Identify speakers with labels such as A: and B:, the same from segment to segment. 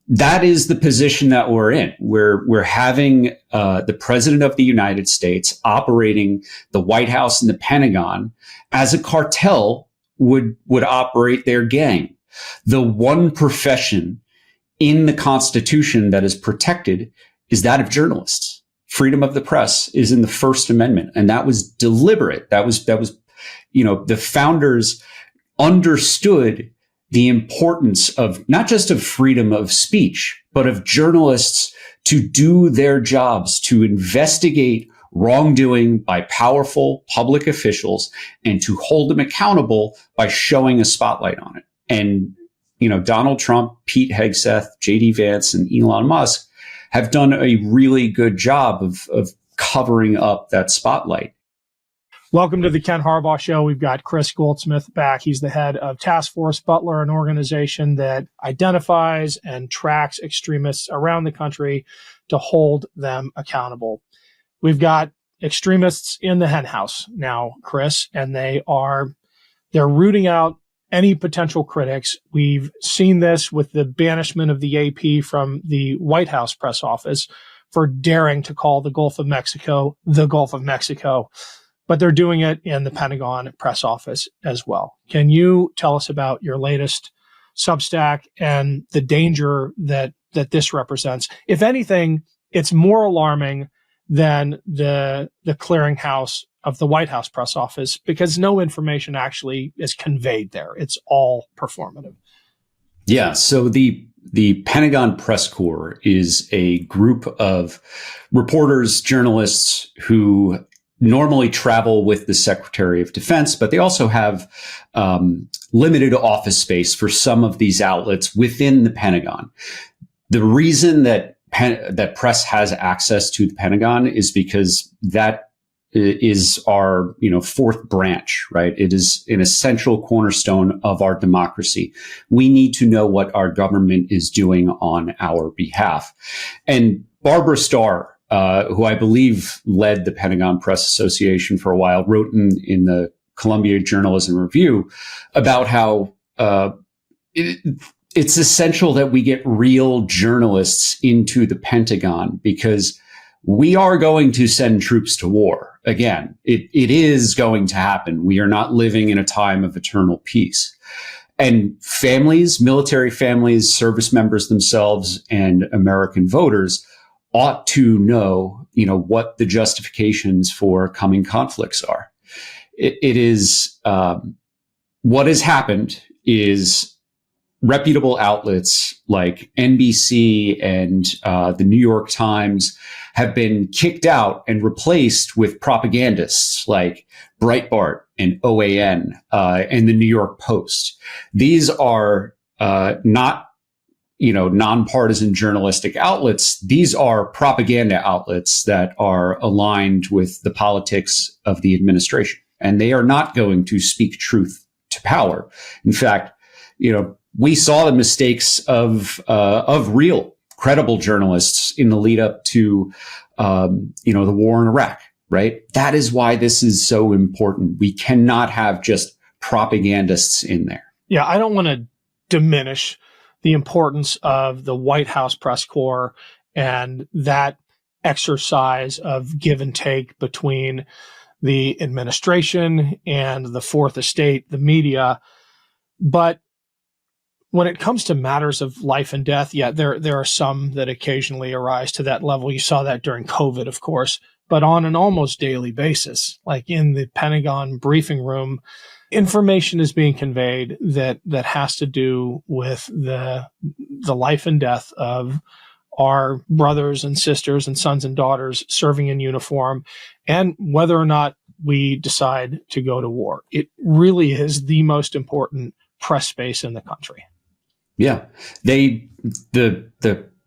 A: that is the position that we're in. We're having the president of the United States operating the White House and the Pentagon as a cartel would operate their gang. The one profession in the Constitution that is protected is that of journalists. Freedom of the press is in the First Amendment, and that was deliberate. That was the founders understood the importance of not just of freedom of speech, but of journalists to do their jobs, to investigate wrongdoing by powerful public officials and to hold them accountable by showing a spotlight on it. And, Donald Trump, Pete Hegseth, JD Vance, and Elon Musk have done a really good job of covering up that spotlight.
B: Welcome to the Ken Harbaugh Show. We've got Kris Goldsmith back. He's the head of Task Force Butler, an organization that identifies and tracks extremists around the country to hold them accountable. We've got extremists in the henhouse now, Kris, and they're rooting out any potential critics. We've seen this with the banishment of the AP from the White House press office for daring to call the Gulf of Mexico the Gulf of Mexico. But they're doing it in the Pentagon press office as well. Can you tell us about your latest Substack and the danger that this represents? If anything, it's more alarming than the clearinghouse of the White House press office because no information actually is conveyed there. It's all performative.
A: Yeah. So the Pentagon Press Corps is a group of reporters, journalists who normally travel with the Secretary of Defense, but they also have limited office space for some of these outlets within the Pentagon. The reason that press has access to the Pentagon is because that is our fourth branch, right? It is an essential cornerstone of our democracy. We need to know what our government is doing on our behalf. And Barbara Starr, who I believe led the Pentagon Press Association for a while, wrote in the Columbia Journalism Review about how it's essential that we get real journalists into the Pentagon because we are going to send troops to war. Again, it is going to happen. We are not living in a time of eternal peace. And families, military families, service members themselves, and American voters ought to know, what the justifications for coming conflicts are. It is what has happened is reputable outlets like NBC and the New York Times have been kicked out and replaced with propagandists like Breitbart and OAN and the New York Post. These are not nonpartisan journalistic outlets. These are propaganda outlets that are aligned with the politics of the administration, and they are not going to speak truth to power. In fact, we saw the mistakes of real credible journalists in the lead up to, the war in Iraq, right? That is why this is so important. We cannot have just propagandists in there.
B: Yeah, I don't want to diminish the importance of the White House press corps and that exercise of give and take between the administration and the fourth estate, the media. But when it comes to matters of life and death, yeah, there are some that occasionally arise to that level. You saw that during COVID, of course, but on an almost daily basis, like in the Pentagon briefing room, information is being conveyed that has to do with the life and death of our brothers and sisters and sons and daughters serving in uniform, and whether or not we decide to go to war. It really is the most important press space in the country.
A: Yeah, the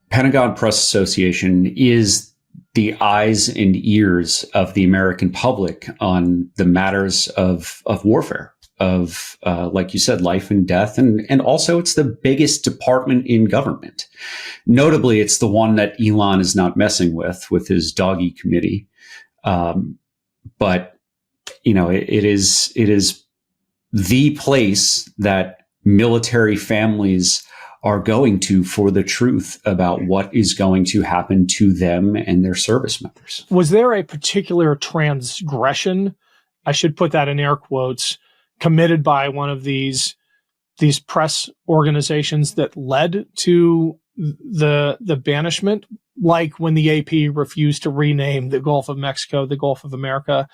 A: Pentagon Press Association is the eyes and ears of the American public on the matters of warfare, of, like you said, life and death. And also it's the biggest department in government. Notably, it's the one that Elon is not messing with his doggy committee. But, it is the place that military families are going to for the truth about what is going to happen to them and their service members.
B: Was there a particular transgression, I should put that in air quotes, committed by one of these press organizations that led to the banishment, like when the AP refused to rename the Gulf of Mexico the Gulf of America?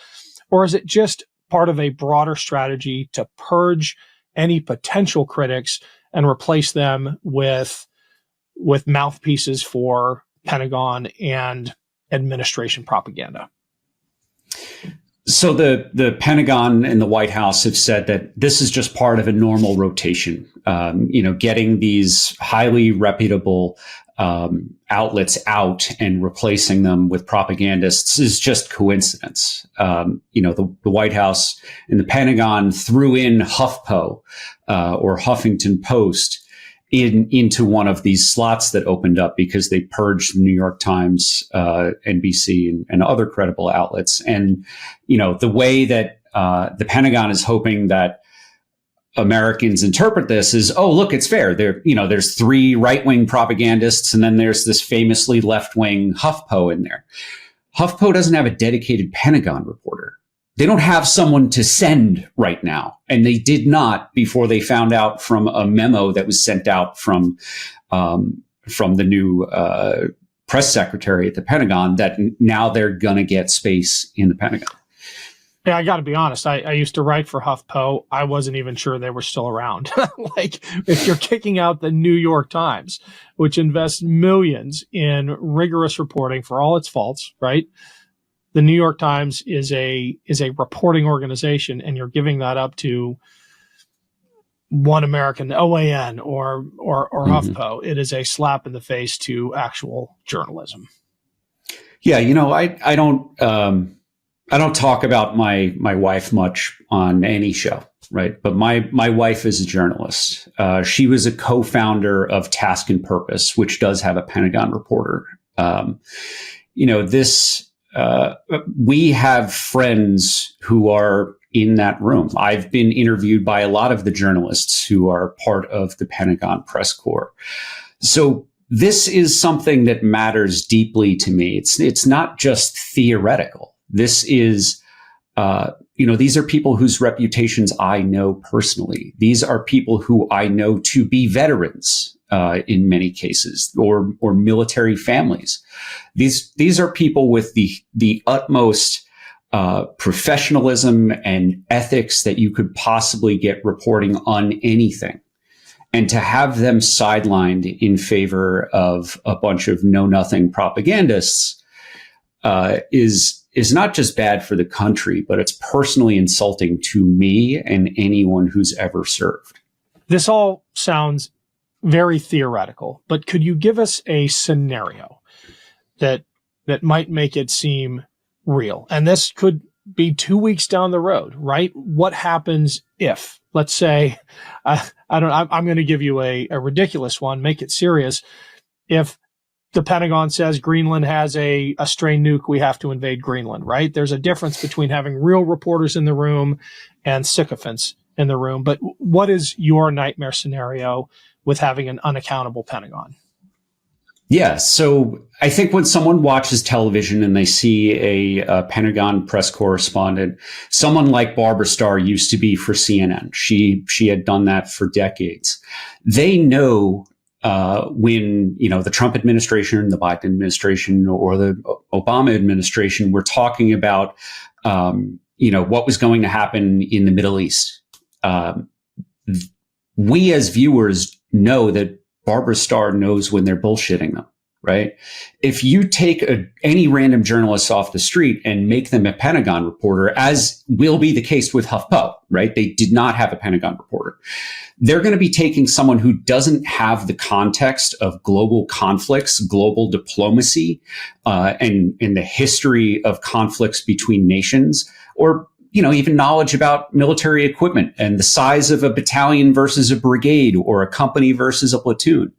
B: Or is it just part of a broader strategy to purge any potential critics and replace them with mouthpieces for Pentagon and administration propaganda?
A: So the Pentagon and the White House have said that this is just part of a normal rotation. Getting these highly reputable outlets out and replacing them with propagandists is just coincidence. The White House and the Pentagon threw in HuffPo or Huffington Post into one of these slots that opened up because they purged the New York Times, NBC, and other credible outlets. And, the way that the Pentagon is hoping that Americans interpret this is, oh, look, it's fair. There's 3 right-wing propagandists, and then there's this famously left-wing HuffPo in there. HuffPo doesn't have a dedicated Pentagon reporter. They don't have someone to send right now. And they did not before they found out from a memo that was sent out from the new press secretary at the Pentagon that now they're going to get space in the Pentagon.
B: Yeah, I got to be honest. I used to write for HuffPo. I wasn't even sure they were still around. Like, if you're kicking out the New York Times, which invests millions in rigorous reporting for all its faults, right? The New York Times is a reporting organization, and you're giving that up to One American, OAN, or HuffPo. It is a slap in the face to actual journalism.
A: Yeah, I don't talk about my wife much on any show, right? But my wife is a journalist. She was a co-founder of Task and Purpose, which does have a Pentagon reporter. We have friends who are in that room. I've been interviewed by a lot of the journalists who are part of the Pentagon press corps. So this is something that matters deeply to me. It's not just theoretical. This is, these are people whose reputations I know personally. These are people who I know to be veterans in many cases, or military families. These are people with the utmost professionalism and ethics that you could possibly get reporting on anything. And to have them sidelined in favor of a bunch of know-nothing propagandists is not just bad for the country, but it's personally insulting to me and anyone who's ever served.
B: This all sounds very theoretical, but could you give us a scenario that might make it seem real? And this could be 2 weeks down the road, right? What happens if, let's say, I'm going to give you a ridiculous one, make it serious. If the Pentagon says Greenland has a stray nuke, we have to invade Greenland, right? There's a difference between having real reporters in the room and sycophants in the room. But what is your nightmare scenario with having an unaccountable Pentagon?
A: Yeah, so I think when someone watches television and they see a Pentagon press correspondent, someone like Barbara Starr used to be for CNN. She had done that for decades. They know when, the Trump administration, the Biden administration, or the Obama administration were talking about, what was going to happen in the Middle East. We as viewers know that Barbara Starr knows when they're bullshitting them, right? If you take any random journalist off the street and make them a Pentagon reporter, as will be the case with HuffPo, right? They did not have a Pentagon reporter. They're going to be taking someone who doesn't have the context of global conflicts, global diplomacy, and the history of conflicts between nations, or even knowledge about military equipment and the size of a battalion versus a brigade, or a company versus a platoon.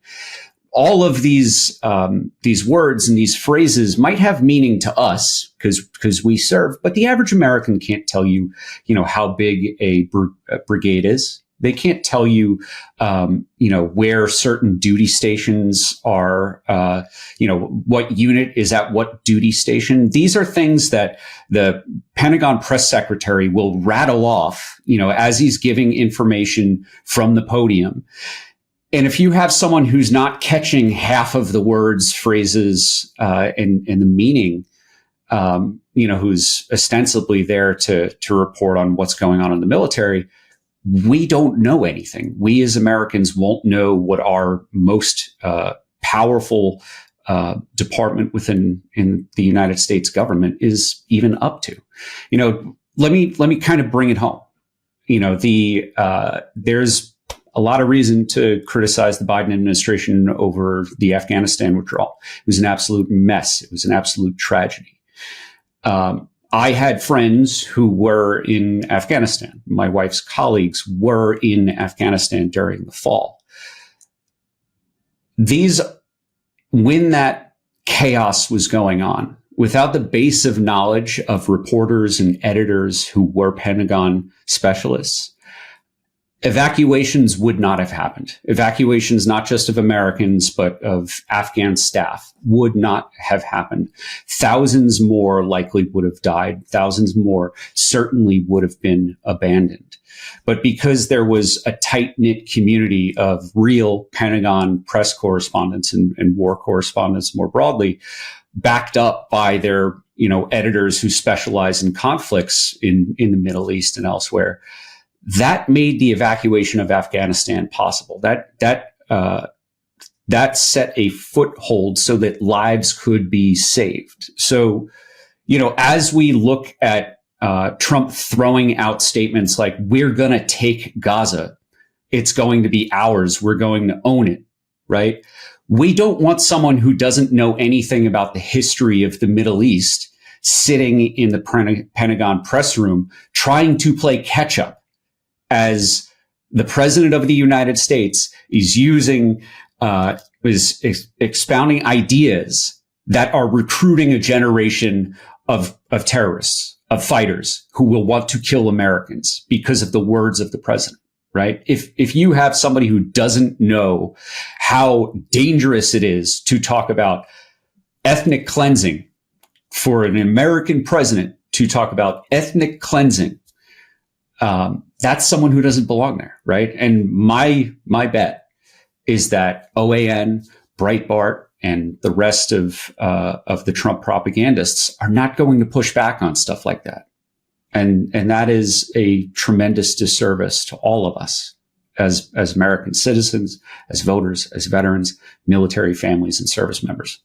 A: All of these words and these phrases might have meaning to us because we serve, but the average American can't tell you, how big a brigade is. They can't tell you, where certain duty stations are, what unit is at what duty station. These are things that the Pentagon press secretary will rattle off, as he's giving information from the podium. And if you have someone who's not catching half of the words, phrases, and the meaning, who's ostensibly there to report on what's going on in the military, we don't know anything. We as Americans won't know what our most powerful department in the United States government is even up to. Let me kind of bring it home. There's a lot of reason to criticize the Biden administration over the Afghanistan withdrawal. It was an absolute mess. It was an absolute tragedy. I had friends who were in Afghanistan. My wife's colleagues were in Afghanistan during the fall. When that chaos was going on, without the base of knowledge of reporters and editors who were Pentagon specialists, evacuations would not have happened. Evacuations, not just of Americans, but of Afghan staff, would not have happened. Thousands more likely would have died. Thousands more certainly would have been abandoned. But because there was a tight-knit community of real Pentagon press correspondents and war correspondents more broadly, backed up by their, editors who specialize in conflicts in the Middle East and elsewhere, that made the evacuation of Afghanistan possible. That set a foothold so that lives could be saved. So, as we look at Trump throwing out statements like, we're going to take Gaza, it's going to be ours, we're going to own it, right? We don't want someone who doesn't know anything about the history of the Middle East sitting in the Pentagon press room trying to play catch up as the president of the United States is expounding ideas that are recruiting a generation of terrorists, of fighters who will want to kill Americans because of the words of the president, right? If you have somebody who doesn't know how dangerous it is to talk about ethnic cleansing, for an American president to talk about ethnic cleansing, that's someone who doesn't belong there, right? And my bet is that OAN, Breitbart, and the rest of the Trump propagandists are not going to push back on stuff like that, and that is a tremendous disservice to all of us as American citizens, as voters, as veterans, military families, and service members.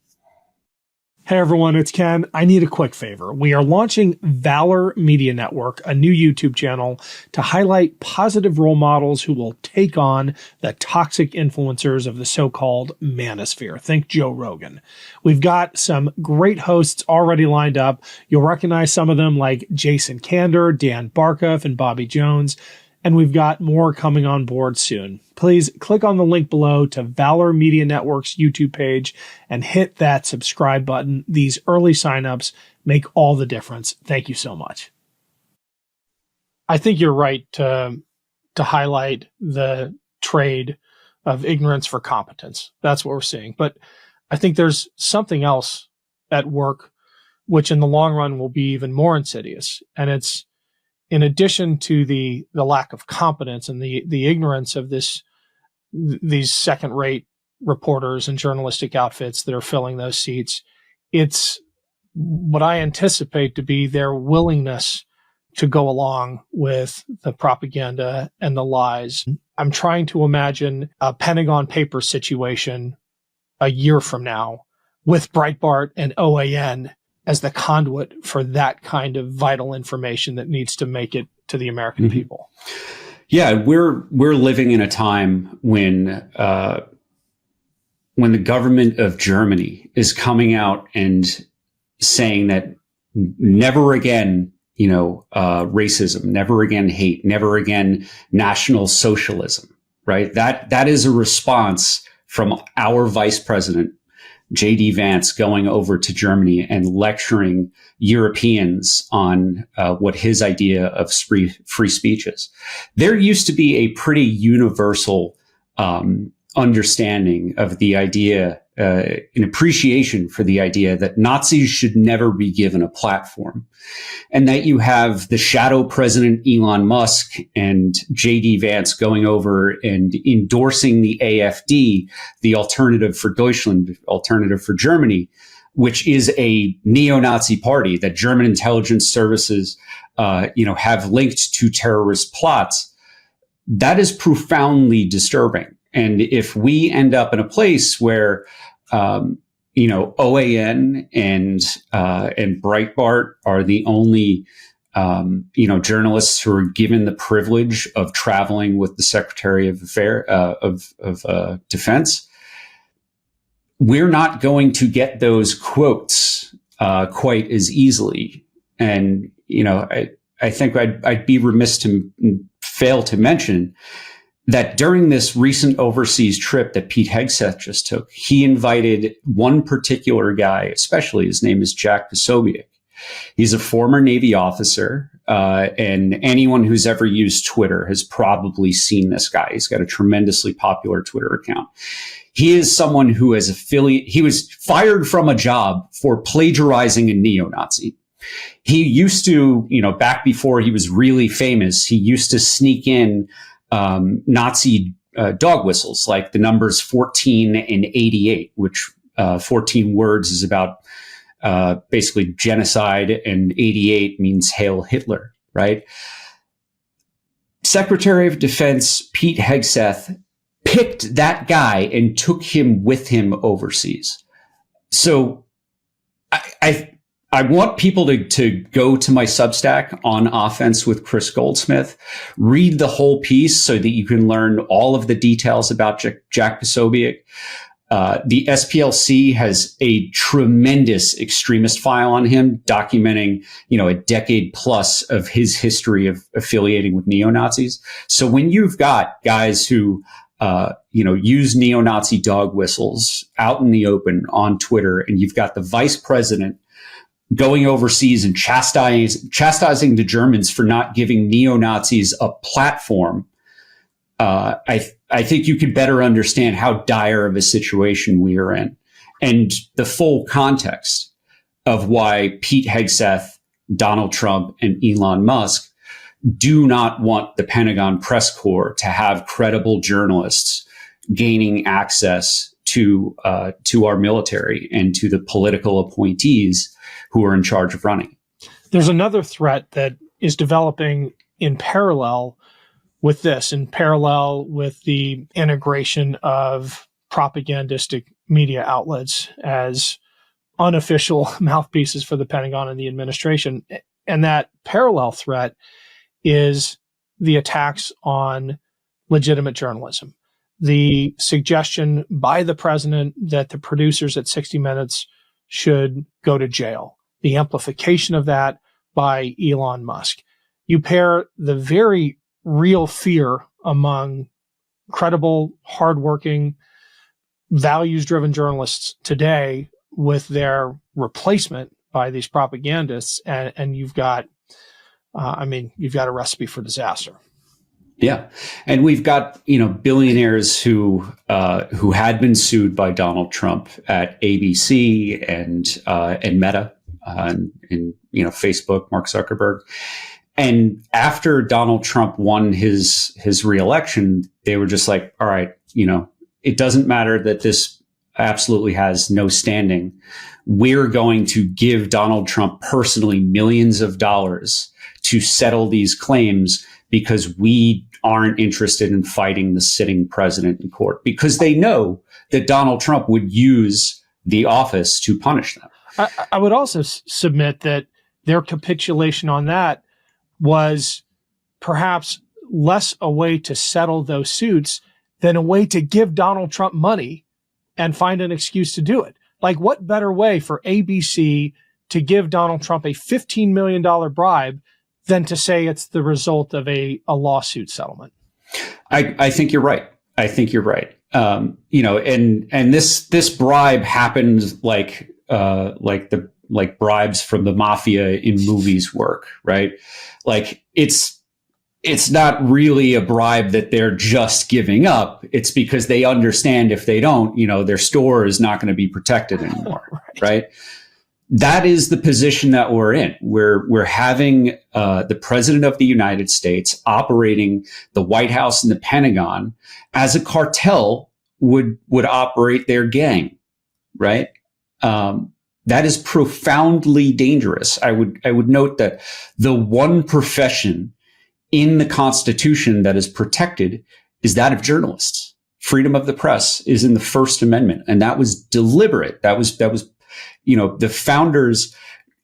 B: Hey everyone, it's Ken. I need a quick favor. We are launching Valor Media Network, a new YouTube channel to highlight positive role models who will take on the toxic influencers of the so-called manosphere. Think Joe Rogan. We've got some great hosts already lined up. You'll recognize some of them like Jason Kander, Dan Barkoff, and Bobby Jones. And we've got more coming on board soon. Please click on the link below to Valor Media Network's YouTube page and hit that subscribe button. These early signups make all the difference. Thank you so much. I think you're right to highlight the trade of ignorance for competence. That's what we're seeing. But I think there's something else at work, which in the long run will be even more insidious. And it's, in addition to the lack of competence and the ignorance of these second-rate reporters and journalistic outfits that are filling those seats, it's what I anticipate to be their willingness to go along with the propaganda and the lies. I'm trying to imagine a Pentagon paper situation a year from now with Breitbart and OAN as the conduit for that kind of vital information that needs to make it to the American people.
A: Yeah, we're living in a time when the government of Germany is coming out and saying that never again, racism, never again hate, never again National Socialism, right? That is a response from our vice president J.D. Vance going over to Germany and lecturing Europeans on what his idea of free speech is. There used to be a pretty universal understanding of the idea, an appreciation for the idea that Nazis should never be given a platform, and that you have the shadow president Elon Musk and J.D. Vance going over and endorsing the AfD, the Alternative for Deutschland, Alternative for Germany, which is a neo-Nazi party that German intelligence services, have linked to terrorist plots. That is profoundly disturbing. And if we end up in a place where, OAN and Breitbart are the only, journalists who are given the privilege of traveling with the Secretary of Defense, we're not going to get those quotes quite as easily. And I think I'd be remiss to fail to mention that during this recent overseas trip that Pete Hegseth just took, he invited one particular guy, especially. His name is Jack Posobiec. He's a former Navy officer, and anyone who's ever used Twitter has probably seen this guy. He's got a tremendously popular Twitter account. He is someone who is he was fired from a job for plagiarizing a neo-Nazi. He used to, back before he was really famous, he used to sneak in Nazi dog whistles, like the numbers 14 and 88, which 14 words is about basically genocide, and 88 means Hail Hitler, right? Secretary of Defense Pete Hegseth picked that guy and took him with him overseas. So I want people to go to my Substack, On Offense with Kris Goldsmith, read the whole piece so that you can learn all of the details about Jack Posobiec. The SPLC has a tremendous extremist file on him, documenting, a decade plus of his history of affiliating with neo-Nazis. So when you've got guys who, use neo-Nazi dog whistles out in the open on Twitter, and you've got the vice president going overseas and chastising the Germans for not giving neo-Nazis a platform, I think you could better understand how dire of a situation we are in, and the full context of why Pete Hegseth, Donald Trump, and Elon Musk do not want the Pentagon press corps to have credible journalists gaining access to our military and to the political appointees who are in charge of running.
B: There's another threat that is developing in parallel with this, in parallel with the integration of propagandistic media outlets as unofficial mouthpieces for the Pentagon and the administration. And that parallel threat is the attacks on legitimate journalism. The suggestion by the president that the producers at 60 Minutes should go to jail. The amplification of that by Elon Musk. You pair the very real fear among credible, hardworking, values-driven journalists today with their replacement by these propagandists, and you've got, you've got a recipe for disaster.
A: Yeah, and we've got billionaires who had been sued by Donald Trump at ABC and Meta and Facebook, Mark Zuckerberg. And after Donald Trump won his reelection, they were just like, all right, it doesn't matter that this absolutely has no standing. We're going to give Donald Trump personally millions of dollars to settle these claims because we aren't interested in fighting the sitting president in court, because they know that Donald Trump would use the office to punish them.
B: I would also submit that their capitulation on that was perhaps less a way to settle those suits than a way to give Donald Trump money and find an excuse to do it. Like, what better way for ABC to give Donald Trump a $15 million bribe than to say it's the result of a lawsuit settlement?
A: I think you're right. and this bribe happened like bribes from the mafia in movies work, right? Like it's not really a bribe that they're just giving up. It's because they understand if they don't, their store is not going to be protected anymore, right? That is the position that we're in. We're having the president of the United States operating the White House and the Pentagon as a cartel would operate their gang, right? That is profoundly dangerous. I would note that the one profession in the Constitution that is protected is that of journalists. Freedom of the press is in the First Amendment, and that was deliberate. That was the founders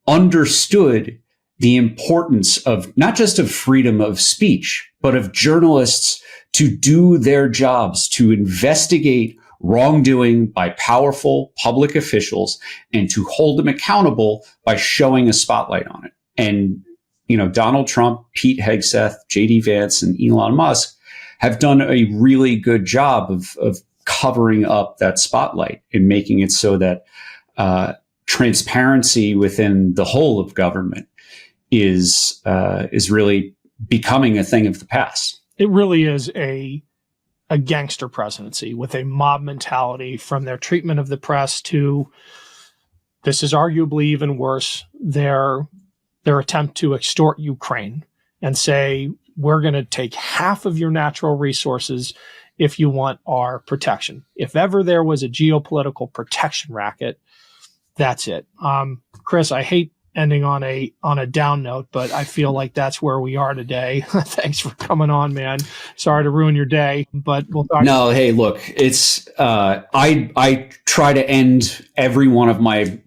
A: understood the importance of not just of freedom of speech, but of journalists to do their jobs, to investigate wrongdoing by powerful public officials and to hold them accountable by showing a spotlight on it. And, Donald Trump, Pete Hegseth, JD Vance, and Elon Musk have done a really good job of covering up that spotlight and making it so that transparency within the whole of government is really becoming a thing of the past.
B: It really is a gangster presidency with a mob mentality, from their treatment of the press to, this is arguably even worse, their attempt to extort Ukraine and say, we're going to take half of your natural resources if you want our protection. If ever there was a geopolitical protection racket, that's it. Kris, I hate ending on a down note, but I feel like that's where we are today. Thanks for coming on, man. Sorry to ruin your day, but we'll talk.
A: No, hey, look, it's I try to end every one of my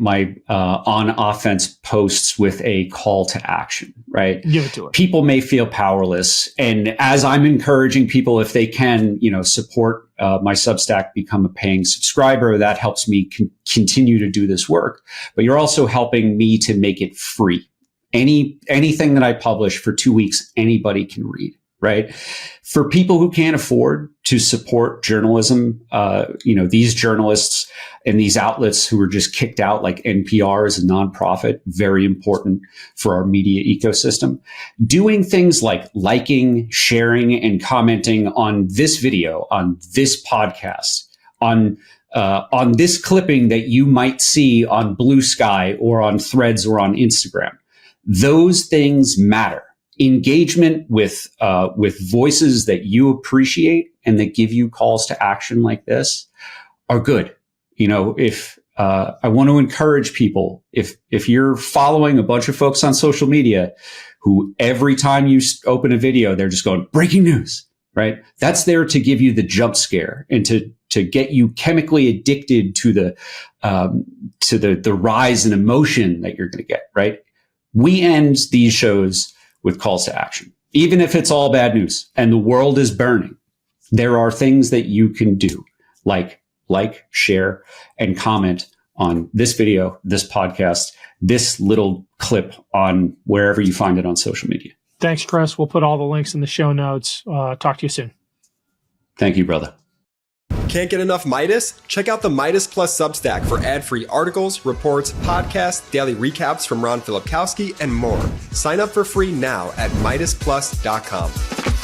A: on offense posts with a call to action, right?
B: Give it to us.
A: People may feel powerless, and as I'm encouraging people, if they can, support my Substack, become a paying subscriber, that helps me continue to do this work. But you're also helping me to make it free. Anything that I publish for 2 weeks, anybody can read, right? For people who can't afford to support journalism, these journalists and these outlets who are just kicked out, like NPR is a nonprofit, very important for our media ecosystem. Doing things like liking, sharing, and commenting on this video, on this podcast, on this clipping that you might see on Blue Sky or on Threads or on Instagram. Those things matter. Engagement with voices that you appreciate and that give you calls to action like this are good. If I want to encourage people, if you're following a bunch of folks on social media who every time you open a video, they're just going, breaking news, right? That's there to give you the jump scare and to get you chemically addicted to the rise in emotion that you're going to get, right? We end these shows with calls to action. Even if it's all bad news and the world is burning, there are things that you can do, like, share, and comment on this video, this podcast, this little clip on wherever you find it on social media.
B: Thanks, Kris. We'll put all the links in the show notes. Talk to you soon.
A: Thank you, brother.
C: Can't get enough Meidas? Check out the Meidas Plus Substack for ad-free articles, reports, podcasts, daily recaps from Ron Filipkowski, and more. Sign up for free now at MeidasPlus.com.